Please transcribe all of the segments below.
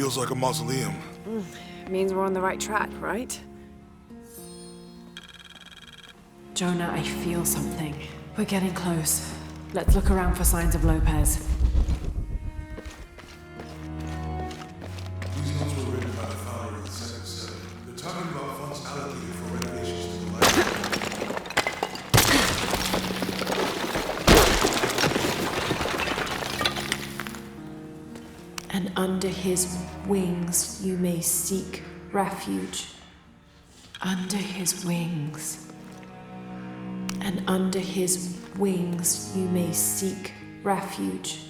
Feels like a mausoleum. Means we're on the right track, right? Jonah, I feel something. We're getting close. Let's look around for signs of Lopez. These notes were written by the founder of the second cell. They're talking about funds allocated for renovations to the library. And under his wings you may seek refuge. Under his wings. And under his wings you may seek refuge.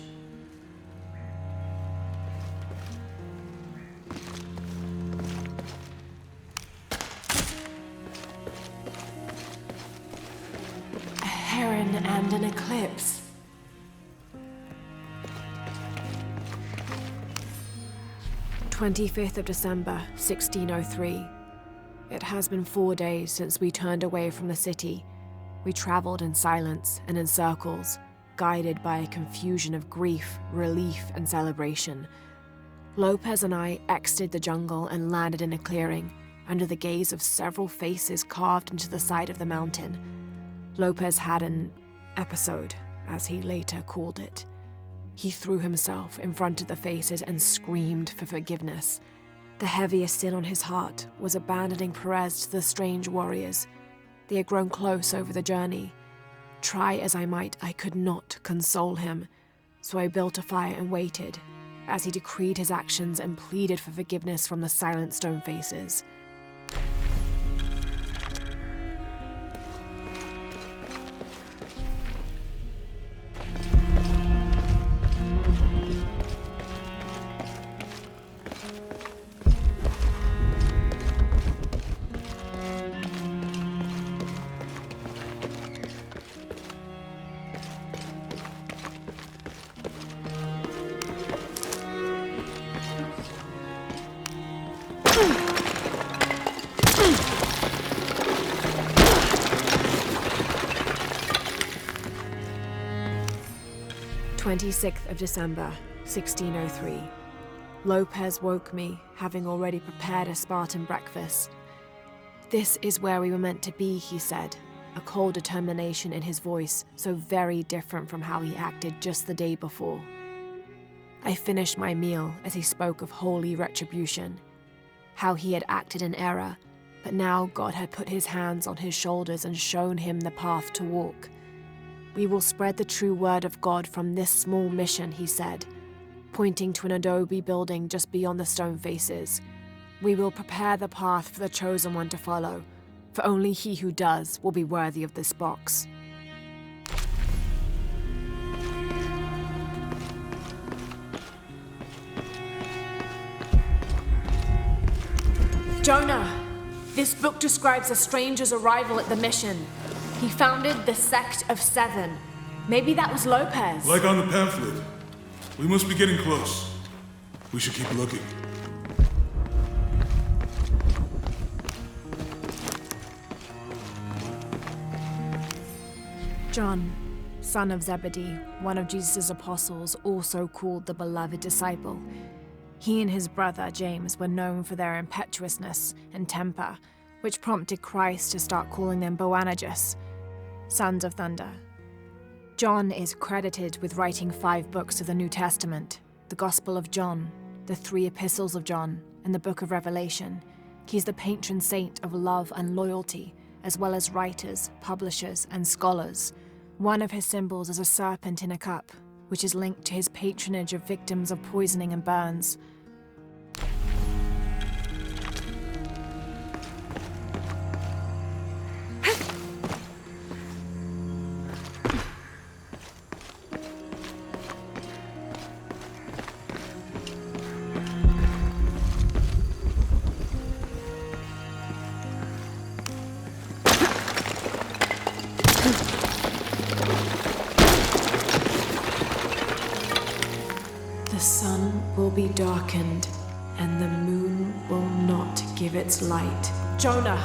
A heron and an eclipse. "25th of December, 1603. It has been 4 days since we turned away from the city. We traveled in silence and in circles, guided by a confusion of grief, relief, and celebration. Lopez and I exited the jungle and landed in a clearing, under the gaze of several faces carved into the side of the mountain. Lopez had an episode, as he later called it. He threw himself in front of the faces and screamed for forgiveness. The heaviest sin on his heart was abandoning Perez to the strange warriors. They had grown close over the journey. Try as I might, I could not console him, so I built a fire and waited, as he decreed his actions and pleaded for forgiveness from the silent stone faces. "26th of December, 1603. Lopez woke me, having already prepared a Spartan breakfast. This is where we were meant to be, he said, a cold determination in his voice, so very different from how he acted just the day before. I finished my meal as he spoke of holy retribution, how he had acted in error, but now God had put his hands on his shoulders and shown him the path to walk. We will spread the true word of God from this small mission, he said, pointing to an adobe building just beyond the stone faces. We will prepare the path for the chosen one to follow, for only he who does will be worthy of this box. Jonah, this book describes a stranger's arrival at the mission. He founded the Sect of Seven. Maybe that was Lopez. Like on the pamphlet. We must be getting close. We should keep looking. John, son of Zebedee, one of Jesus' apostles, also called the beloved disciple. He and his brother James were known for their impetuousness and temper, which prompted Christ to start calling them Boanerges, sons of thunder. John is credited with writing 5 books of the New Testament, the Gospel of John, the 3 epistles of John, and the Book of Revelation. He's the patron saint of love and loyalty, as well as writers, publishers, and scholars. One of his symbols is a serpent in a cup, which is linked to his patronage of victims of poisoning and burns. The sun will be darkened, and the moon will not give its light. Jonah,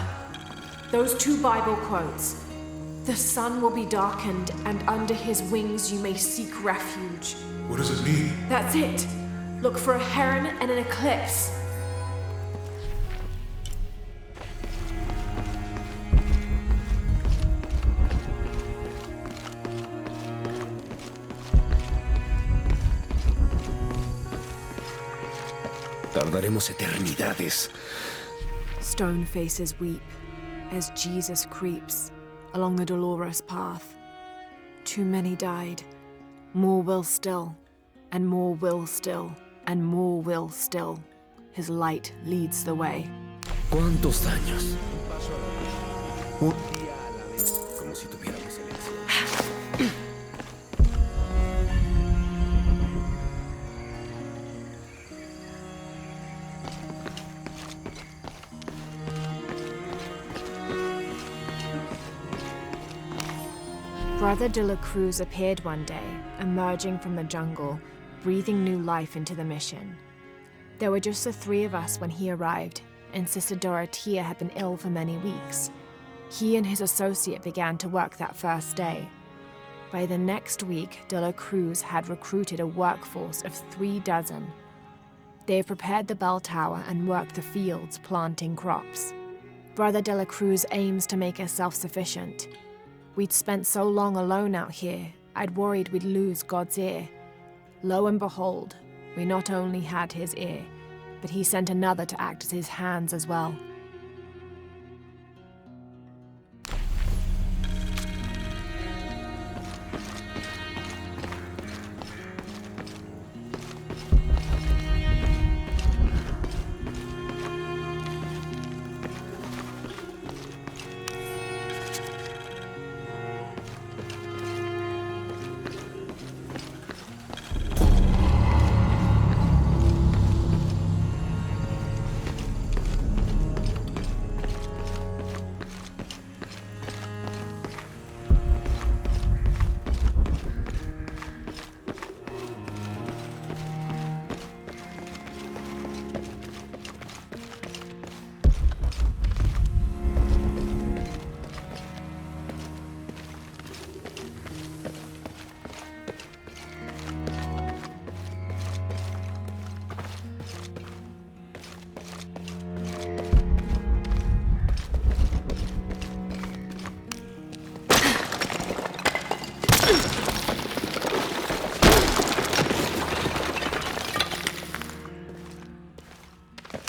those 2 Bible quotes. The sun will be darkened, and under his wings you may seek refuge. What does it mean? That's it. Look for a heron and an eclipse. Tardaremos eternidades. Stone faces weep as Jesus creeps along the dolorous path. Too many died. More will still, and more will still, and more will still. His light leads the way. ¿Cuántos daños? Un día a la vez, como si tuviéramos elección. Brother de la Cruz appeared one day, emerging from the jungle, breathing new life into the mission. There were just the three of us when he arrived, and Sister Dorothea had been ill for many weeks. He and his associate began to work that first day. By the next week, de la Cruz had recruited a workforce of 36. They have prepared the bell tower and worked the fields, planting crops. Brother de la Cruz aims to make us self-sufficient. We'd spent so long alone out here, I'd worried we'd lose God's ear. Lo and behold, we not only had his ear, but he sent another to act as his hands as well.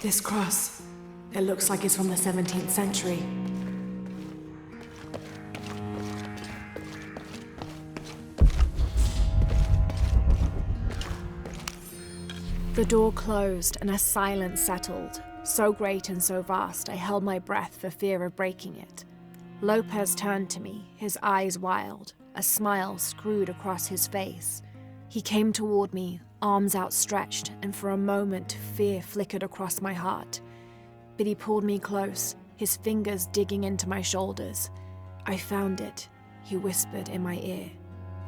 This cross, it looks like it's from the 17th century. The door closed and a silence settled, so great and so vast I held my breath for fear of breaking it. Lopez turned to me, his eyes wild, a smile screwed across his face. He came toward me, arms outstretched, and for a moment fear flickered across my heart. But he pulled me close, his fingers digging into my shoulders. I found it, he whispered in my ear,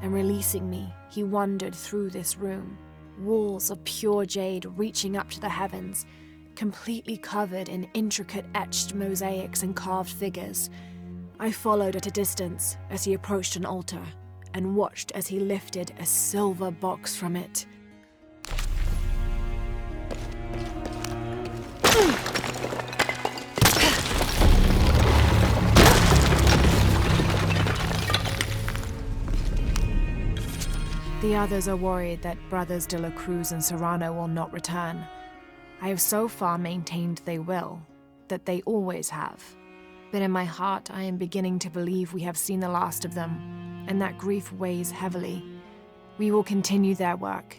and releasing me, he wandered through this room, walls of pure jade reaching up to the heavens, completely covered in intricate etched mosaics and carved figures. I followed at a distance as he approached an altar, and watched as he lifted a silver box from it. The others are worried that Brothers de la Cruz and Serrano will not return. I have so far maintained they will, that they always have. But in my heart I am beginning to believe we have seen the last of them, and that grief weighs heavily. We will continue their work.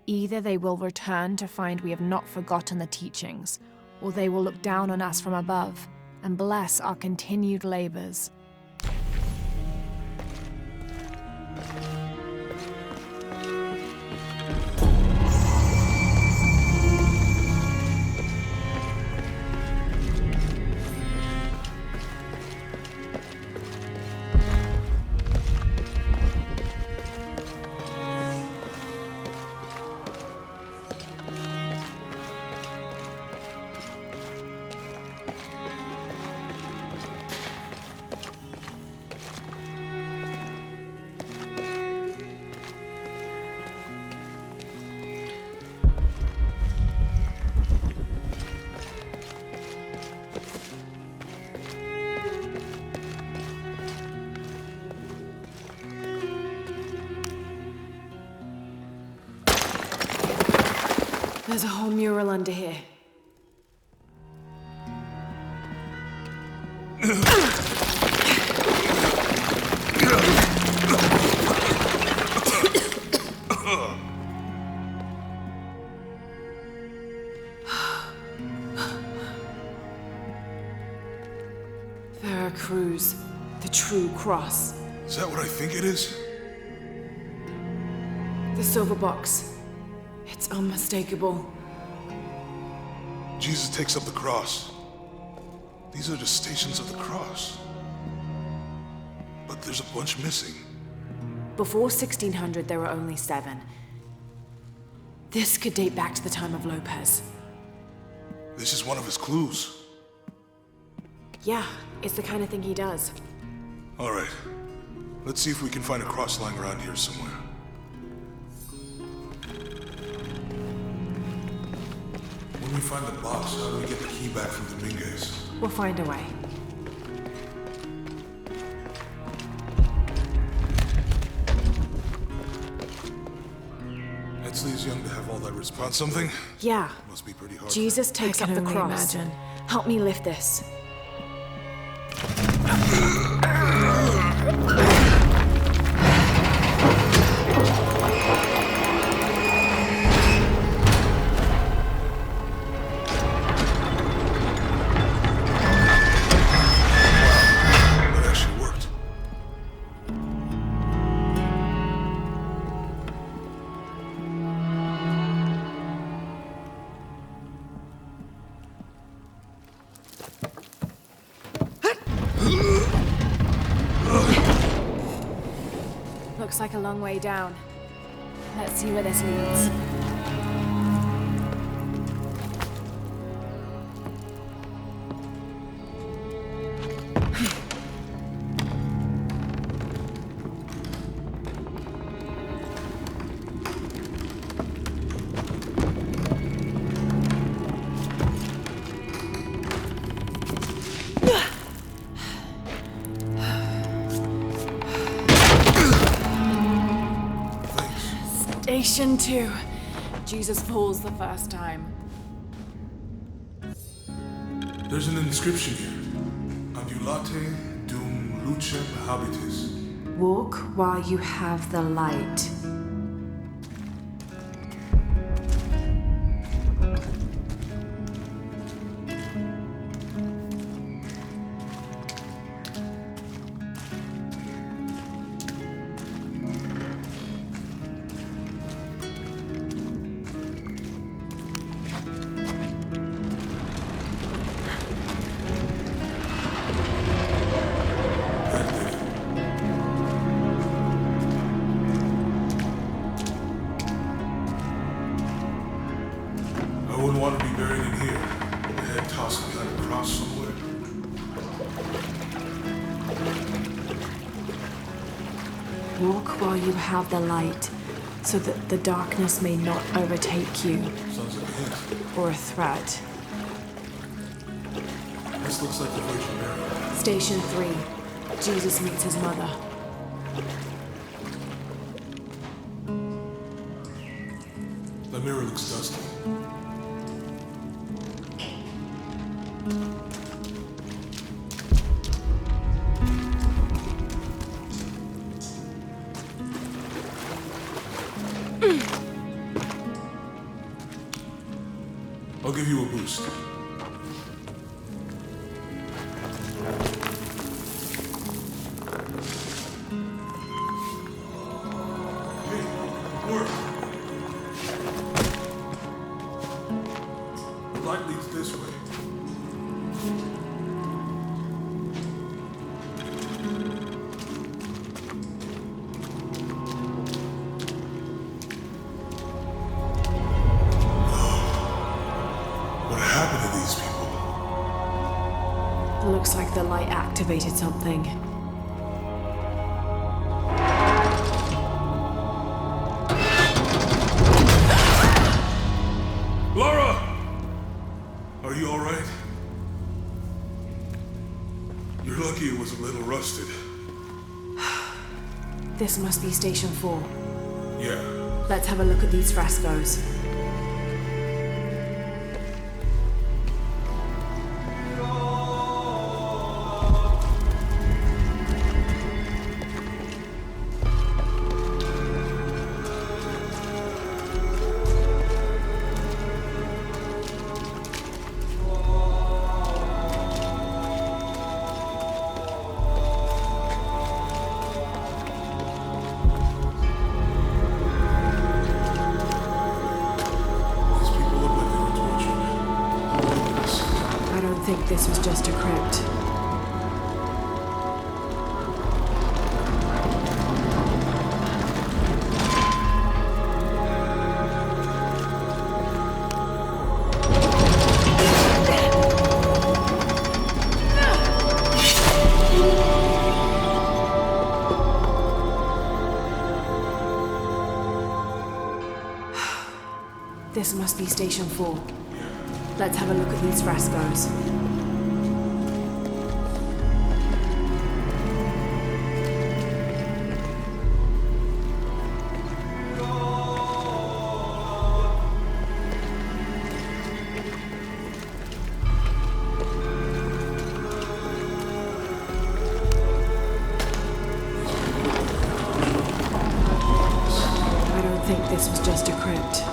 Either they will return to find we have not forgotten the teachings, or they will look down on us from above and bless our continued labors. There's a whole mural under here. Veracruz, the true cross. Is that what I think it is? The silver box. It's unmistakable. Jesus takes up the cross. These are the stations of the cross. But there's a bunch missing. Before 1600, there were only 7. This could date back to the time of Lopez. This is one of his clues. Yeah, it's the kind of thing he does. All right. Let's see if we can find a cross lying around here somewhere. When we find the box, how do we get the key back from Dominguez? We'll find a way. Etzli is young to have all that response. Something? Yeah. Must be pretty hard. Jesus takes up the cross. Imagine. Help me lift this. That actually worked. Looks like a long way down. Let's see where this leads. Station 2. Jesus falls the first time. There's an inscription here. Ambulate dum lucem habitis. Walk while you have the light. I wouldn't want to be buried in here. A head tossed behind a cross somewhere. Walk while you have the light, so that the darkness may not overtake you, Sounds like a hint. or a threat. This looks like the Virgin Mary. Station 3. Jesus meets his mother. The mirror looks dusty. I'll give you a boost. Hey, work. The light leads this way. What happened to these people? Looks like the light activated something. Laura! Are you alright? You're lucky it was a little rusted. This must be Station 4. Yeah. Let's have a look at these frescoes. this was just a crypt. This must be Station 4. Let's have a look at these frescoes. I don't think this was just a crypt.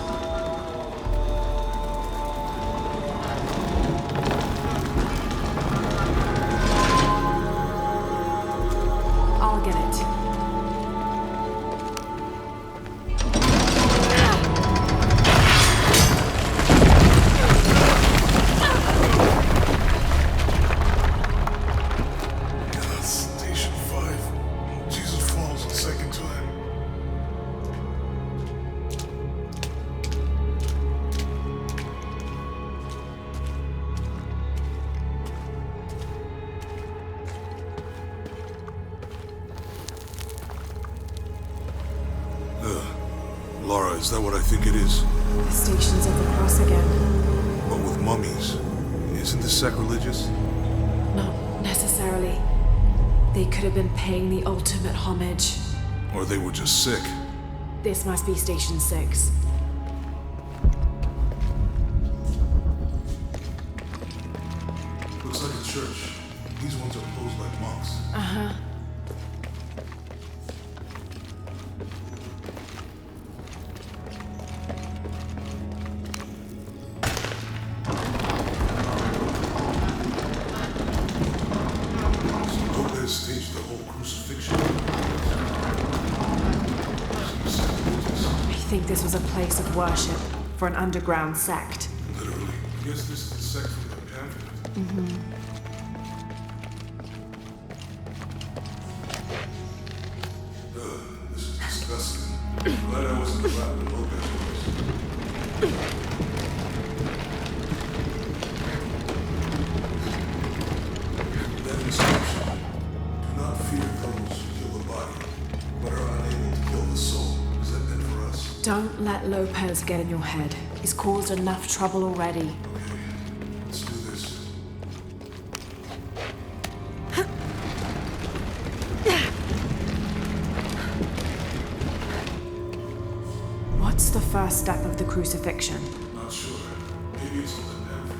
I'll get it. Station 5. Jesus falls a second time. Laura, is that what I think it is? The Stations of the Cross again. But with mummies. Isn't this sacrilegious? Not necessarily. They could have been paying the ultimate homage. Or they were just sick? This must be Station 6. Looks like a church. These ones are posed like monks. Uh-huh. So Lopez staged the whole crucifixion. Seems sacrilegious. I think this was a place of worship for an underground sect. Literally. I guess this is the sect from the pamphlet. This is disgusting. Glad I wasn't allowed when Lopez was. That inscription. Do not fear those who kill the body, but are unable to kill the soul. Is that meant for us? Don't let Lopez get in your head. He's caused enough trouble already. Okay, let's do this. What's the first step of the crucifixion? Not sure. Maybe it's on the pamphlet.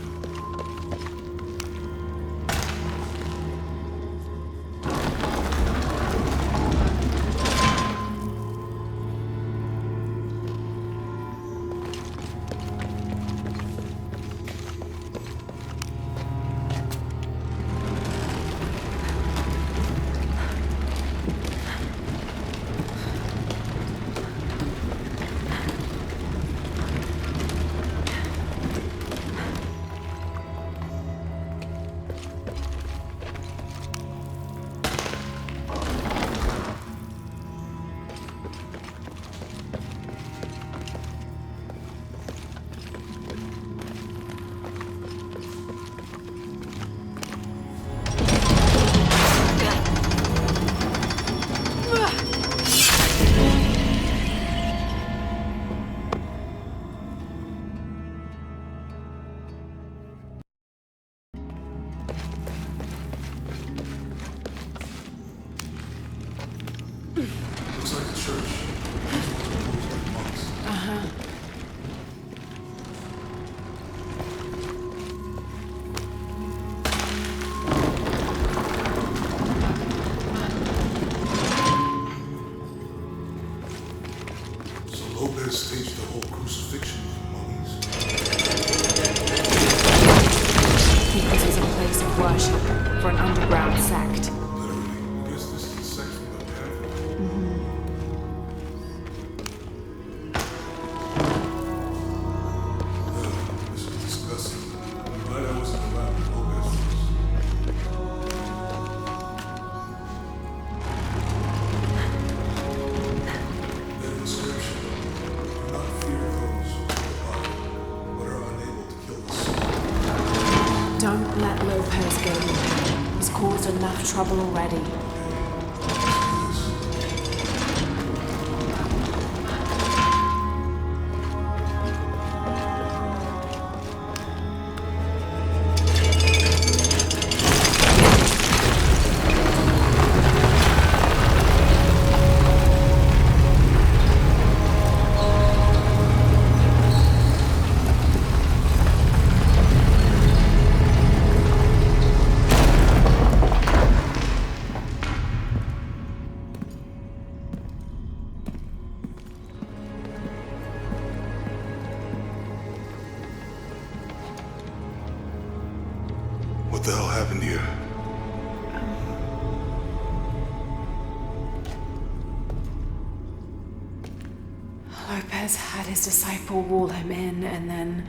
Looks like a church. These ones are posed like monks. Uh-huh. So Lopez staged the whole crucifixion with mummies. I think this is a place of worship for an underground sect. Literally. I guess this is the sect from the pamphlet. This is disgusting. I'm glad I wasn't allowed when Lopez was. enough trouble already. What the hell happened here? Lopez had his disciple wall him in, and then...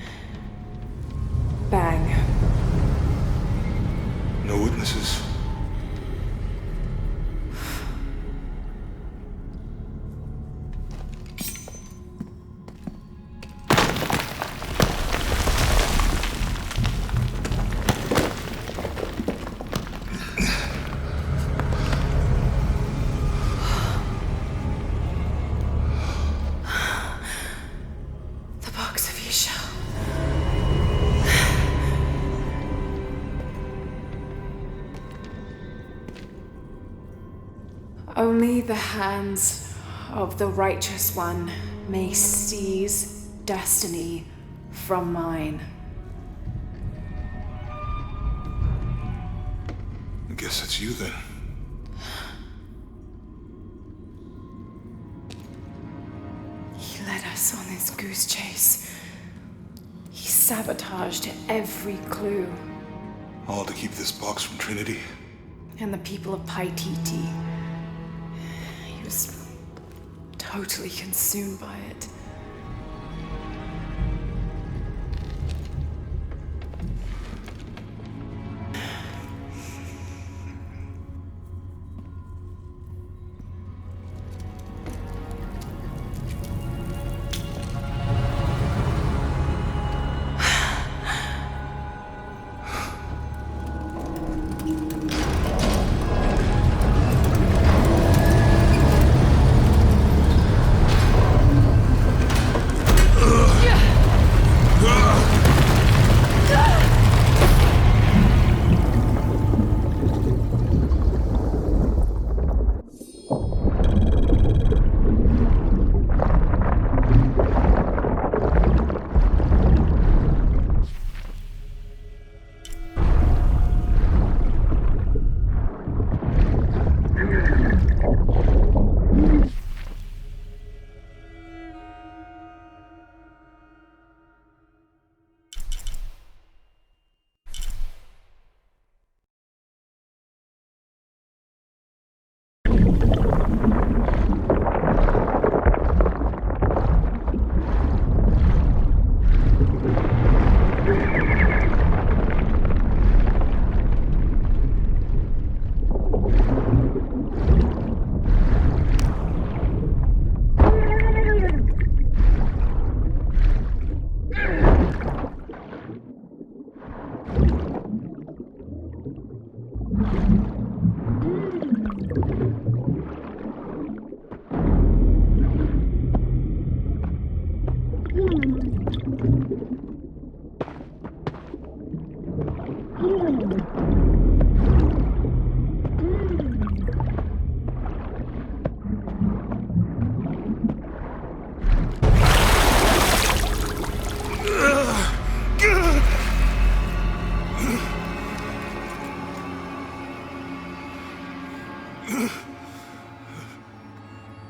bang. No witnesses? The box of Isha. Only the hands of the Righteous One may seize destiny from mine. I guess it's you then. He led us on this goose chase. He sabotaged every clue. All to keep this box from Trinity? And the people of Paititi. He was totally consumed by it.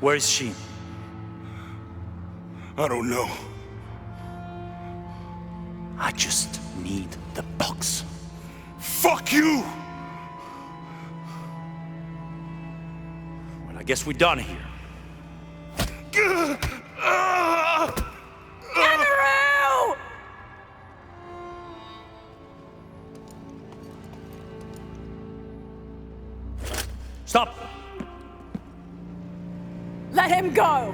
Where is she? I don't know. I just need the box. Fuck you! Well, I guess we're done here. Amaru! Stop! Let him go!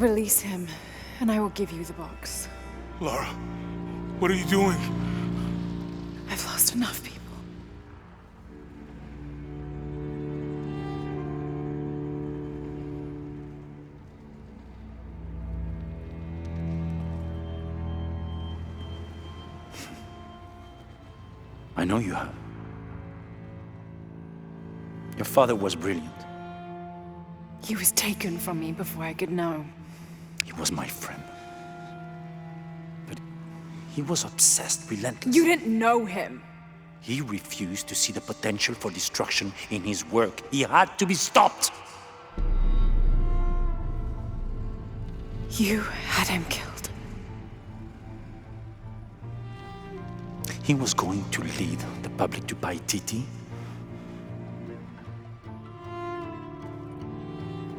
Release him, and I will give you the box. Lara, what are you doing? I've lost enough people. I know you have. Your father was brilliant. He was taken from me before I could know. He was my friend. But he was obsessed, relentless. You didn't know him. He refused to see the potential for destruction in his work. He had to be stopped. You had him killed. He was going to lead the public to Paititi.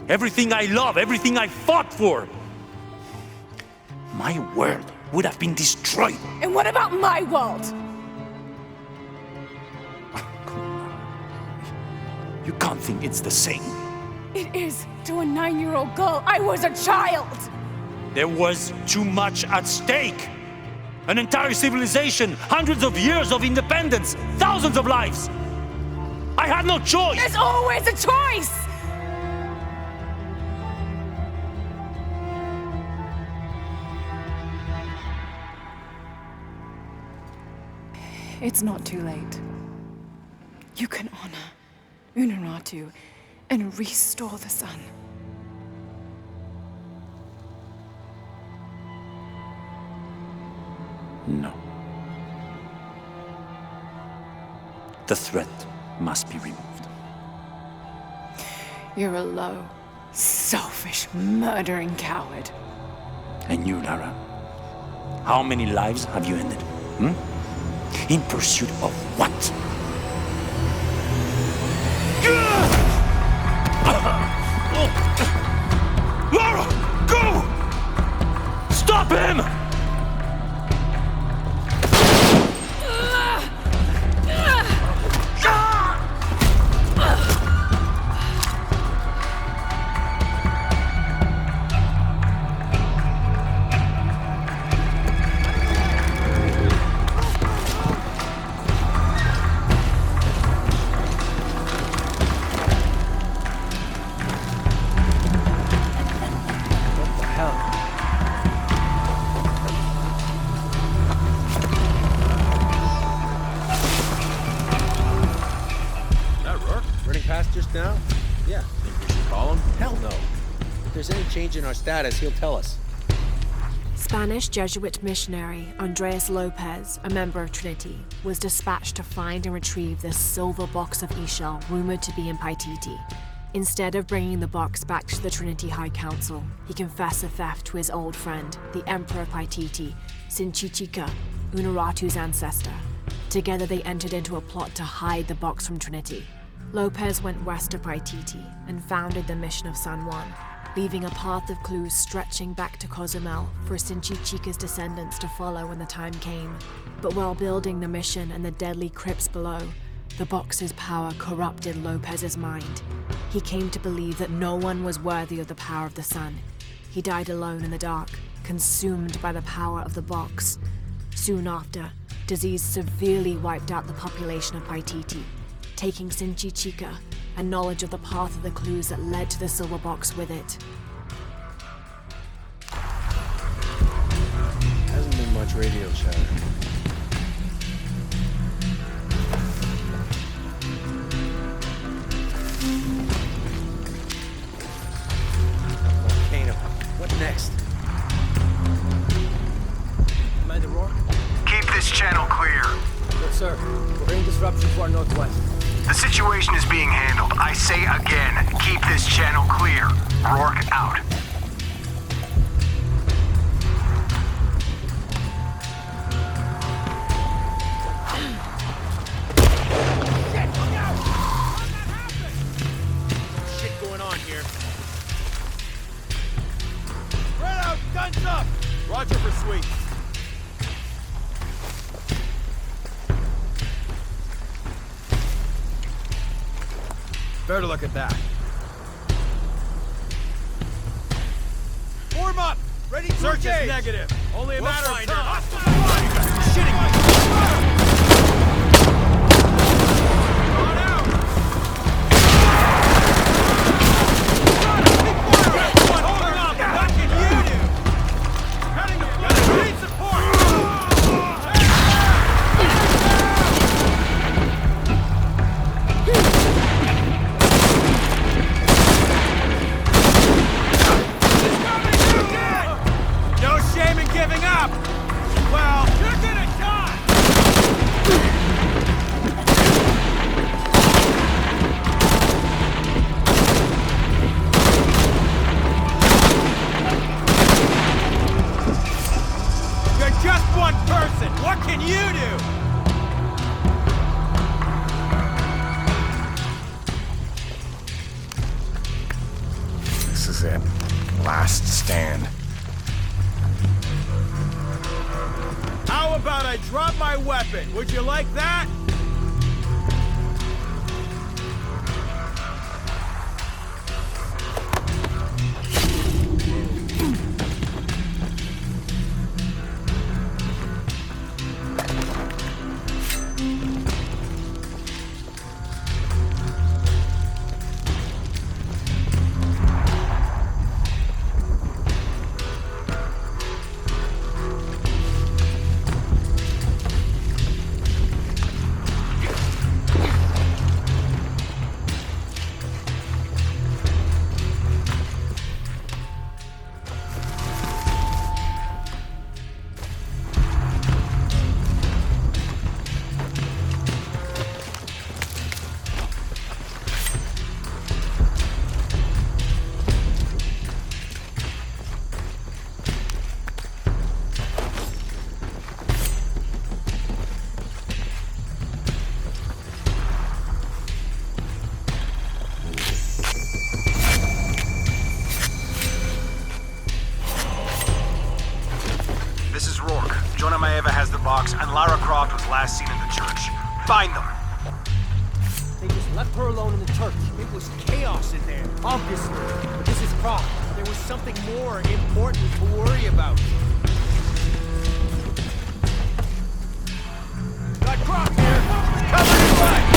Everything I love, everything I fought for. My world would have been destroyed. And what about my world? You can't think it's the same. It is to a 9-year-old girl. I was a child. There was too much at stake. An entire civilization, hundreds of years of independence, thousands of lives. I had no choice. There's always a choice. It's not too late. You can honor Unuratu and restore the sun. No. The threat must be removed. You're a low, selfish, murdering coward. And you, Lara? How many lives have you ended? In pursuit of what? Lara, go! Stop him! Just now? Yeah. Think we should call him? Hell no. If there's any change in our status, he'll tell us. Spanish Jesuit missionary Andres Lopez, a member of Trinity, was dispatched to find and retrieve this silver box of Ixchel rumored to be in Paititi. Instead of bringing the box back to the Trinity High Council, he confessed the theft to his old friend, the Emperor of Paititi, Sinchichika, Unuratu's ancestor. Together they entered into a plot to hide the box from Trinity. Lopez went west of Paititi and founded the mission of San Juan, leaving a path of clues stretching back to Cozumel for Sinchichika's descendants to follow when the time came. But while building the mission and the deadly crypts below, the box's power corrupted Lopez's mind. He came to believe that no one was worthy of the power of the sun. He died alone in the dark, consumed by the power of the box. Soon after, disease severely wiped out the population of Paititi, taking Sinchichika and knowledge of the path of the clues that led to the silver box with it. Hasn't been much radio chatter. Volcano. What next? Commander Rourke? Keep this channel clear. Yes, sir. We're hearing disruption to our northwest. The situation is being handled. I say again, keep this channel clear. Rourke out. Shit going on here. Spread out, guns up! Roger for sweep. Better look at that. Search is negative. Only a matter of time. You're shitting me. On out. Hold up. What can you do? Heading to flank. Need support. No shame in giving up! Well, you're gonna die! You're just one person! What can you do? This is it. Last stand. How about I drop my weapon? Would you like that? This is Rourke. Jonah Maeva has the box, and Lara Croft was last seen in the church. Find them! They just left her alone in the church. It was chaos in there, obviously. But this is Croft. There was something more important to worry about. Got Croft here! Cover his right!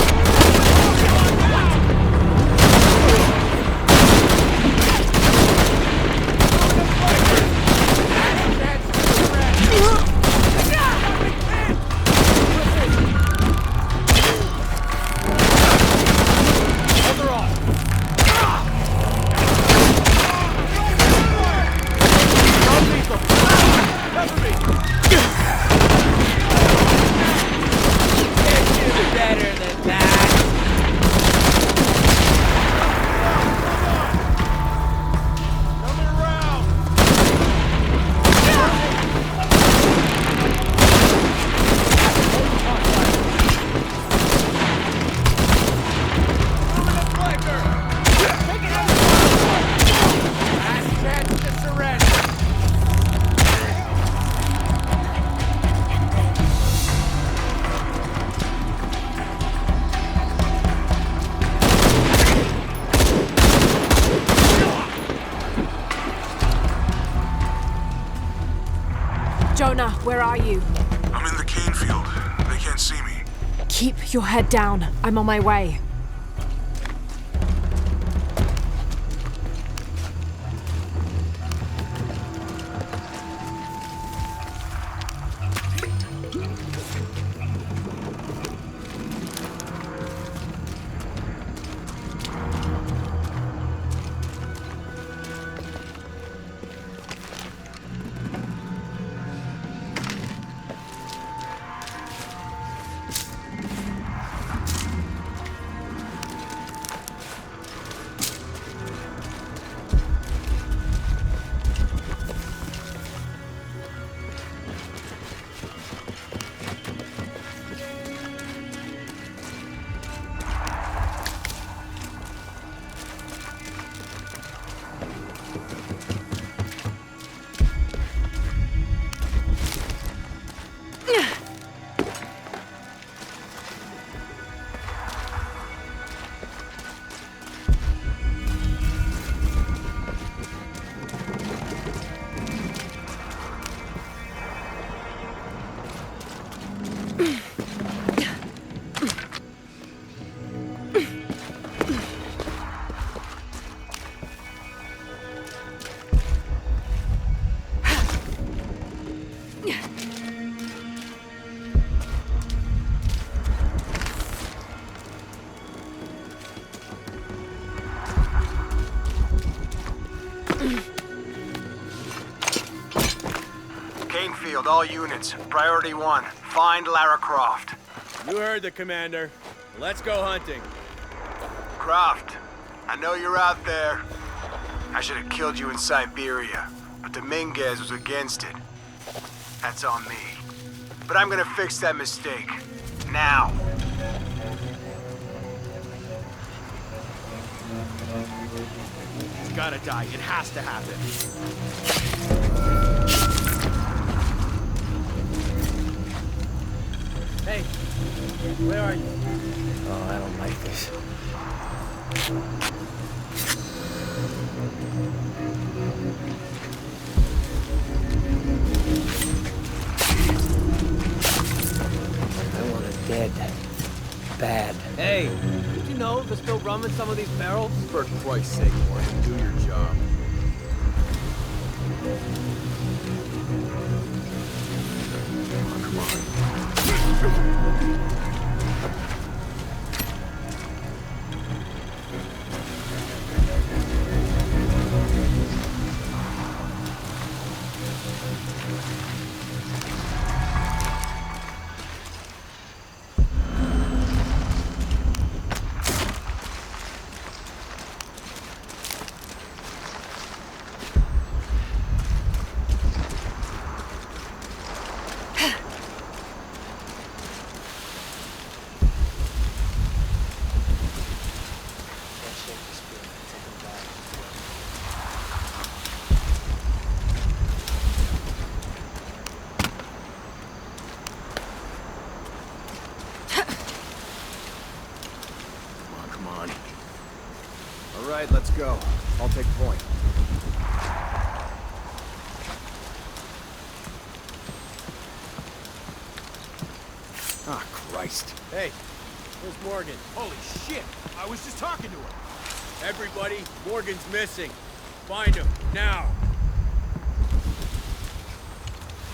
Jonah, where are you? I'm in the cane field. They can't see me. Keep your head down. I'm on my way. all units. Priority 1. Find Lara Croft. You heard the commander. Let's go hunting. Croft, I know you're out there. I should have killed you in Siberia, but Dominguez was against it. That's on me. But I'm gonna fix that mistake. Now. It's gotta die. It has to happen. Hey, where are you? Oh, I don't like this. I want it dead. Bad. Hey, did you know there's still rum in some of these barrels? For Christ's sake, Morgan, do your job. All right, let's go. I'll take point. Ah, Christ. Hey, where's Morgan? Holy shit! I was just talking to her. Everybody, Morgan's missing. Find him, now.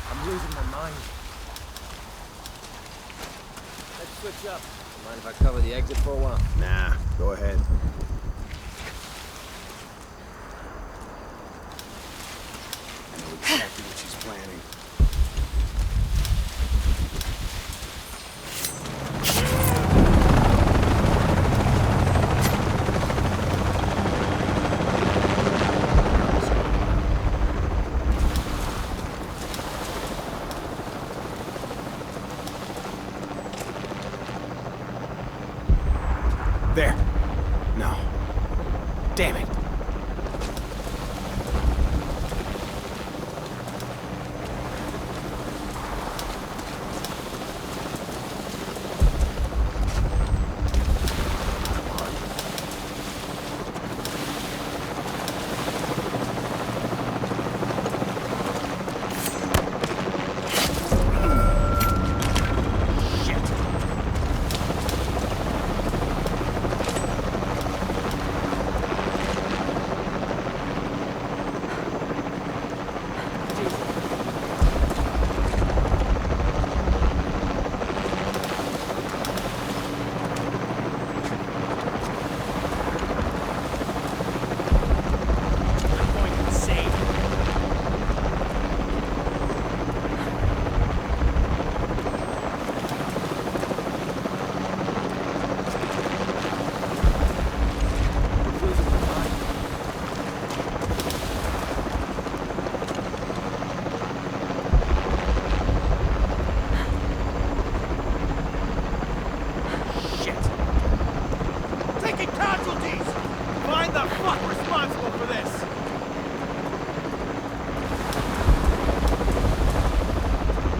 I'm losing my mind. Let's switch up. Mind if I cover the exit for a while? Nah, go ahead. I know exactly what she's planning. There. No. Damn it.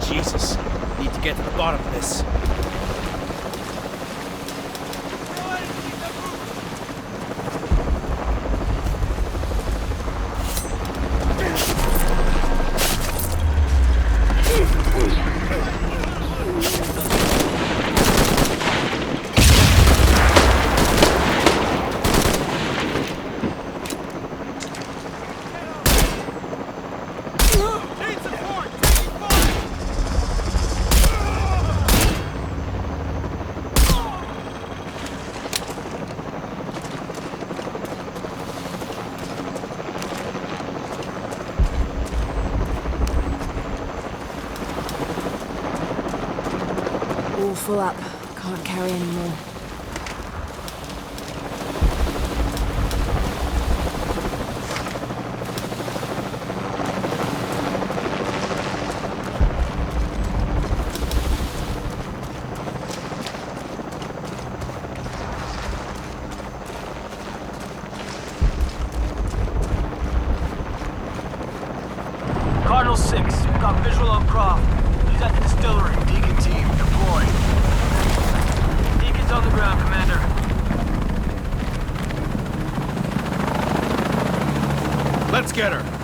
Jesus. Need to get to the bottom of this. full up. Can't carry any more. Cardinal 6, got visual on Croft. He's at the distillery. Deacon team, deploy. Deacon's on the ground, Commander. Let's get her.